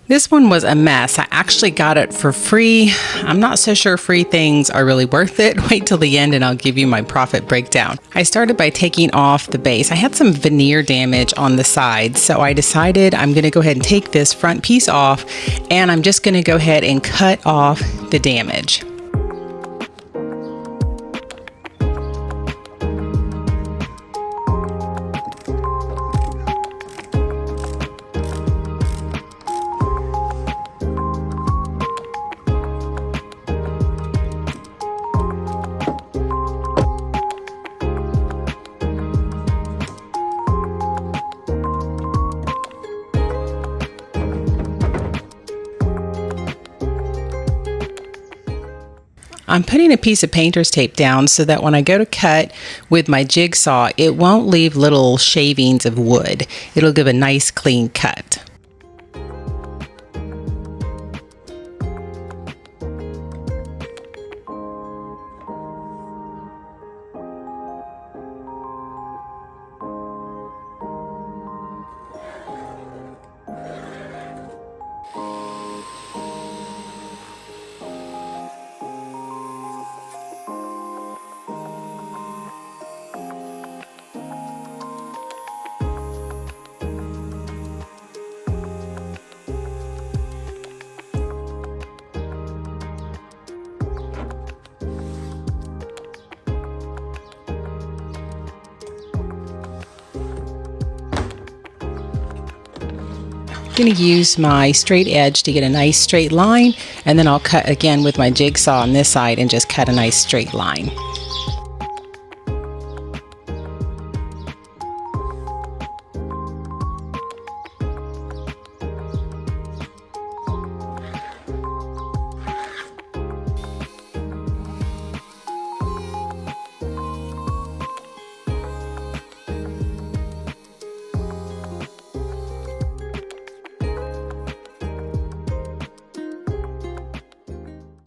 This one was a mess. I actually got it for free. I'm not so sure free things are really worth it. Wait till the end and I'll give you my profit breakdown. I started by taking off the base. I had some veneer damage on the sides, so I decided I'm going to go ahead and take this front piece off, and I'm just going to go ahead and cut off the damage. I'm putting a piece of painter's tape down so that when I go to cut with my jigsaw, it won't leave little shavings of wood. It'll give a nice clean cut. I'm going to use my straight edge to get a nice straight line, and then I'll cut again with my jigsaw on this side and just cut a nice straight line.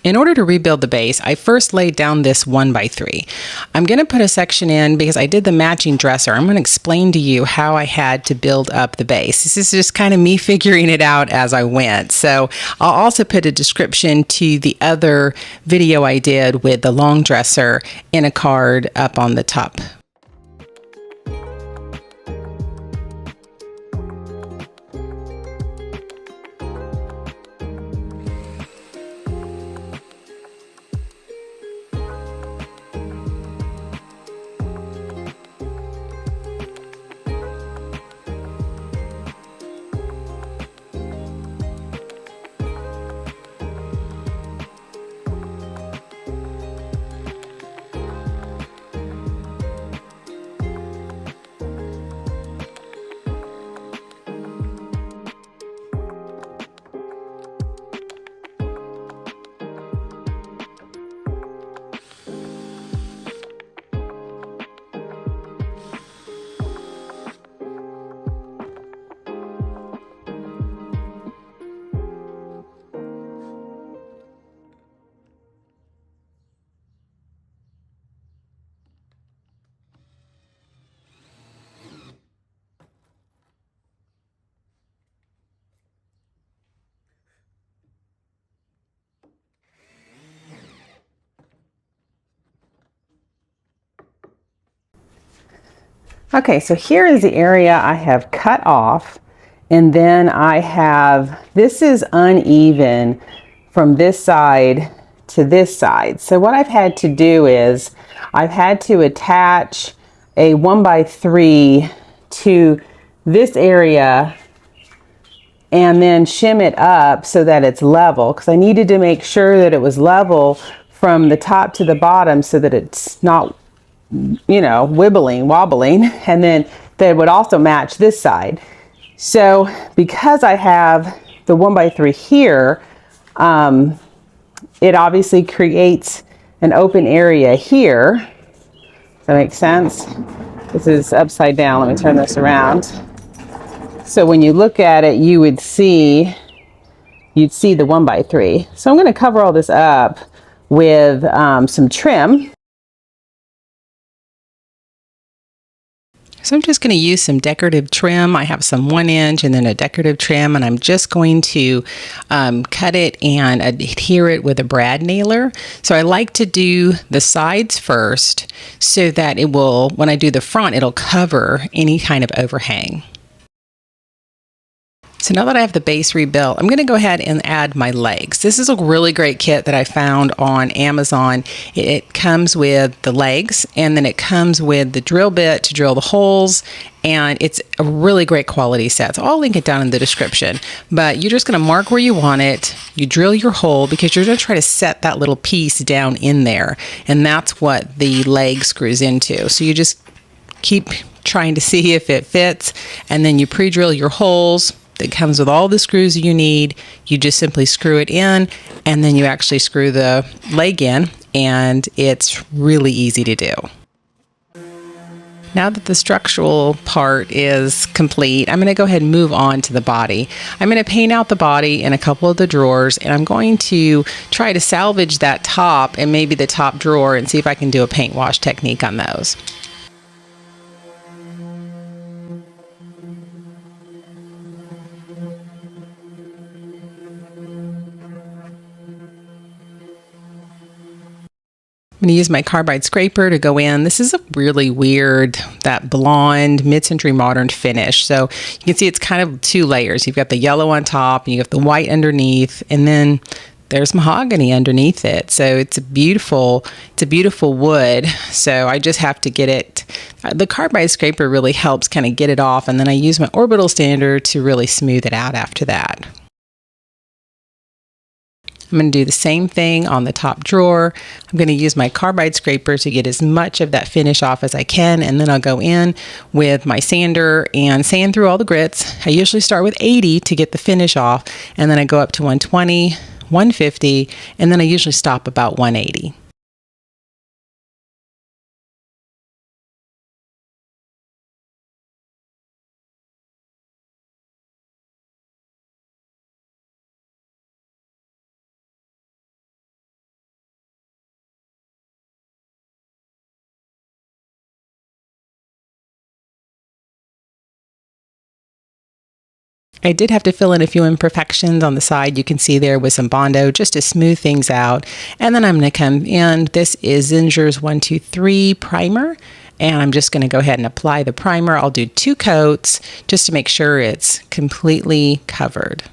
In order to rebuild the base, I first laid down this 1x3. I'm going to put a section in because I did the matching dresser. I'm going to explain to you how I had to build up the base. This is just kind of me figuring it out as I went. So I'll also put a description to the other video I did with the long dresser in a card up on the top. Okay, so here is the area I have cut off, and then I have, this is uneven from this side to this side. So what I've had to do is I've had to attach a 1x3 to this area and then shim it up so that it's level, because I needed to make sure that it was level from the top to the bottom so that it's not, you know, wobbling, and then that would also match this side. So because I have the 1x3 here, it obviously creates an open area here. Does that make sense? This is upside down. Let me turn this around. So when you look at it, you'd see the 1x3. So I'm going to cover all this up with some trim. So I'm just going to use some decorative trim. I have some 1" and then a decorative trim, and I'm just going to cut it and adhere it with a brad nailer. So I like to do the sides first so that it will, when I do the front, it'll cover any kind of overhang. So now that I have the base rebuilt, I'm going to go ahead and add my legs. This is a really great kit that I found on Amazon. It comes with the legs, and then it comes with the drill bit to drill the holes, and it's a really great quality set. So I'll link it down in the description. But you're just going to mark where you want it. You drill your hole because you're going to try to set that little piece down in there, and that's what the leg screws into. So you just keep trying to see if it fits, and then you pre-drill your holes. It comes with all the screws you need. You just simply screw it in, and then you actually screw the leg in, and it's really easy to do. Now that the structural part is complete, I'm going to go ahead and move on to the body. I'm going to paint out the body in a couple of the drawers, and I'm going to try to salvage that top and maybe the top drawer and see if I can do a paint wash technique on those. I'm going to use my carbide scraper to go in. This is a really weird, that blonde mid-century modern finish. So you can see it's kind of 2 layers. You've got the yellow on top, and you have the white underneath, and then there's mahogany underneath it. So it's a beautiful wood. So I just have to get it. The carbide scraper really helps kind of get it off, and then I use my orbital sander to really smooth it out after that. I'm going to do the same thing on the top drawer. I'm going to use my carbide scraper to get as much of that finish off as I can, and then I'll go in with my sander and sand through all the grits. I usually start with 80 to get the finish off, and then I go up to 120, 150, and then I usually stop about 180. I did have to fill in a few imperfections on the side. You can see there with some Bondo just to smooth things out. And then I'm going to come in. This is Zinger's 123 primer. And I'm just going to go ahead and apply the primer. I'll do 2 coats just to make sure it's completely covered.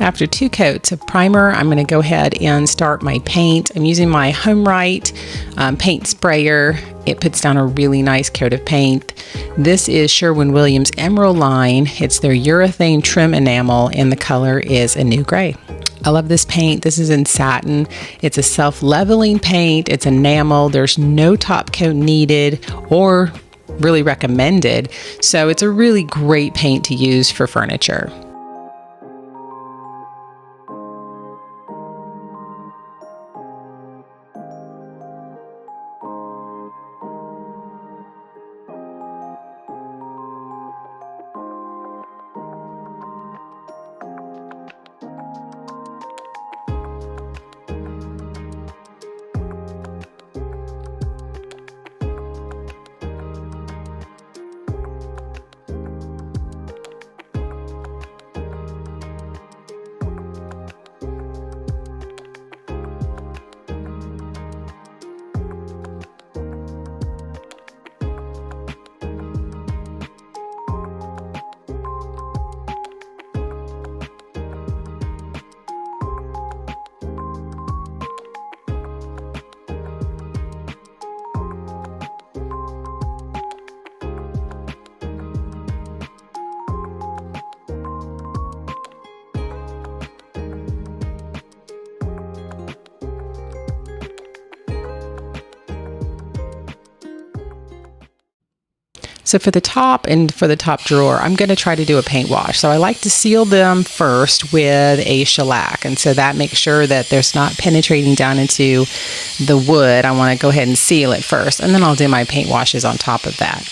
After 2 coats of primer, I'm going to go ahead and start my paint. I'm using my HomeRite paint sprayer. It puts down a really nice coat of paint. This is Sherwin-Williams Emerald line. It's their urethane trim enamel, and the color is Anew Gray. I love this paint. This is in satin. It's a self-leveling paint. It's enamel. There's no top coat needed or really recommended. So it's a really great paint to use for furniture. So for the top and for the top drawer, I'm going to try to do a paint wash. So I like to seal them first with a shellac. And so that makes sure that there's not penetrating down into the wood. I want to go ahead and seal it first, and then I'll do my paint washes on top of that.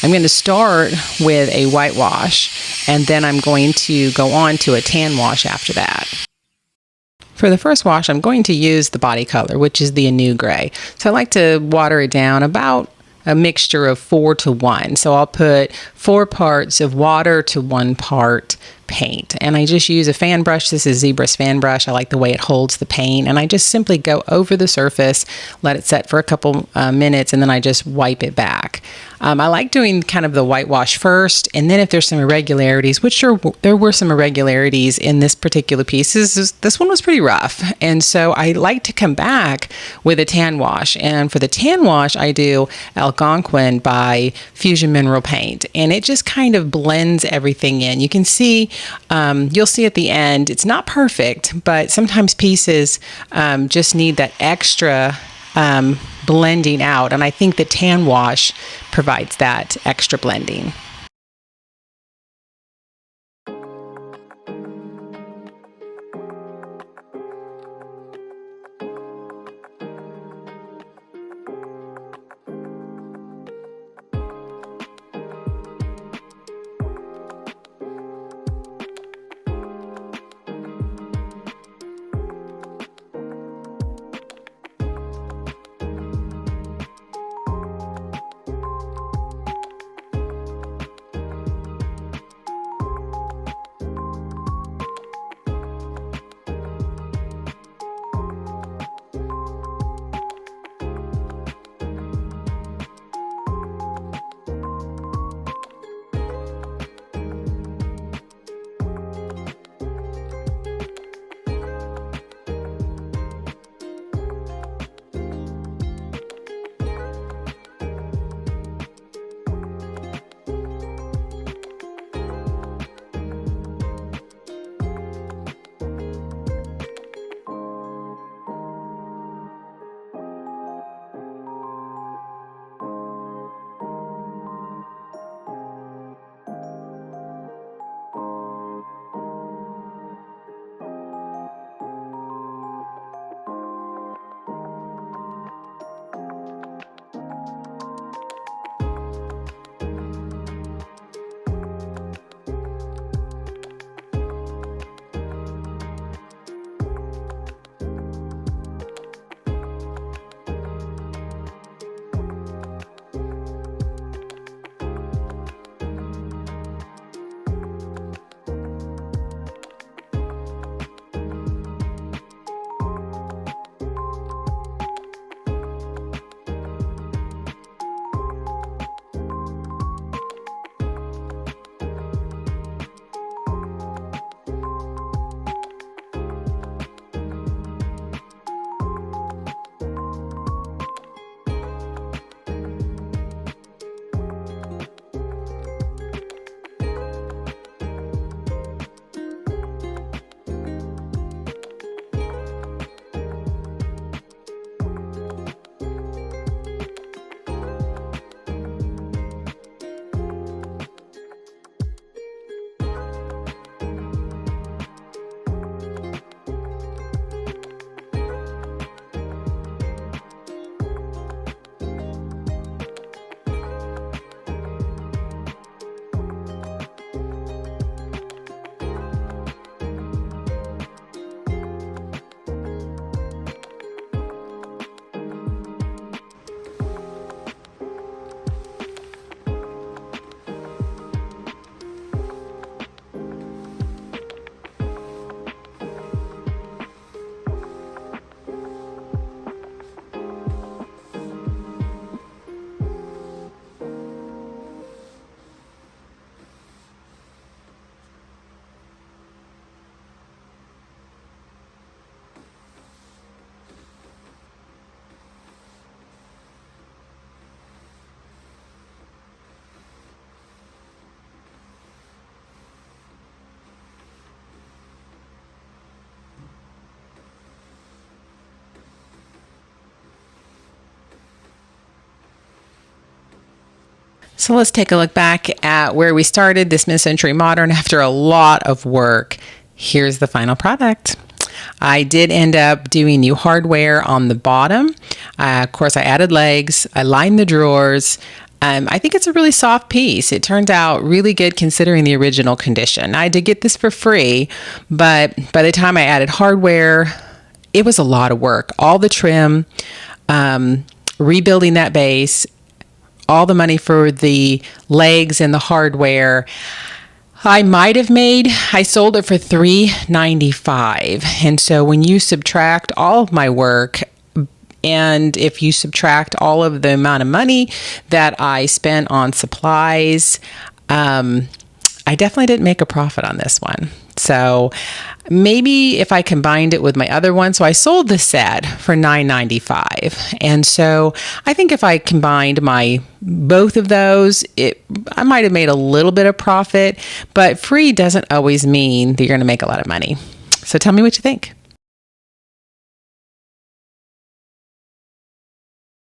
I'm going to start with a whitewash, and then I'm going to go on to a tan wash after that. For the first wash, I'm going to use the body color, which is the Anew Gray. So I like to water it down about a mixture of 4 to 1. So I'll put 4 parts of water to 1 part paint. And I just use a fan brush. This is Zebra's fan brush. I like the way it holds the paint. And I just simply go over the surface, let it set for a couple minutes, and then I just wipe it back. I like doing kind of the whitewash first, and then if there's some irregularities, which there were some irregularities in this particular piece. This one was pretty rough, and so I like to come back with a tan wash. And for the tan wash, I do Algonquin by Fusion Mineral Paint, and it just kind of blends everything in. You can see, you'll see at the end, it's not perfect, but sometimes pieces just need that extra blending out, and I think the tan wash provides that extra blending. So let's take a look back at where we started this mid-century modern after a lot of work. Here's the final product. I did end up doing new hardware on the bottom. Of course, I added legs. I lined the drawers. I think it's a really soft piece. It turned out really good considering the original condition. I did get this for free, but by the time I added hardware, it was a lot of work. All the trim, rebuilding that base, all the money for the legs and the hardware. I sold it for $3.95. And so when you subtract all of my work, and if you subtract all of the amount of money that I spent on supplies, I definitely didn't make a profit on this one. So maybe if I combined it with my other one, so I sold the set for $9.95. And so I think if I combined both of those, I might have made a little bit of profit, but free doesn't always mean that you're going to make a lot of money. So tell me what you think.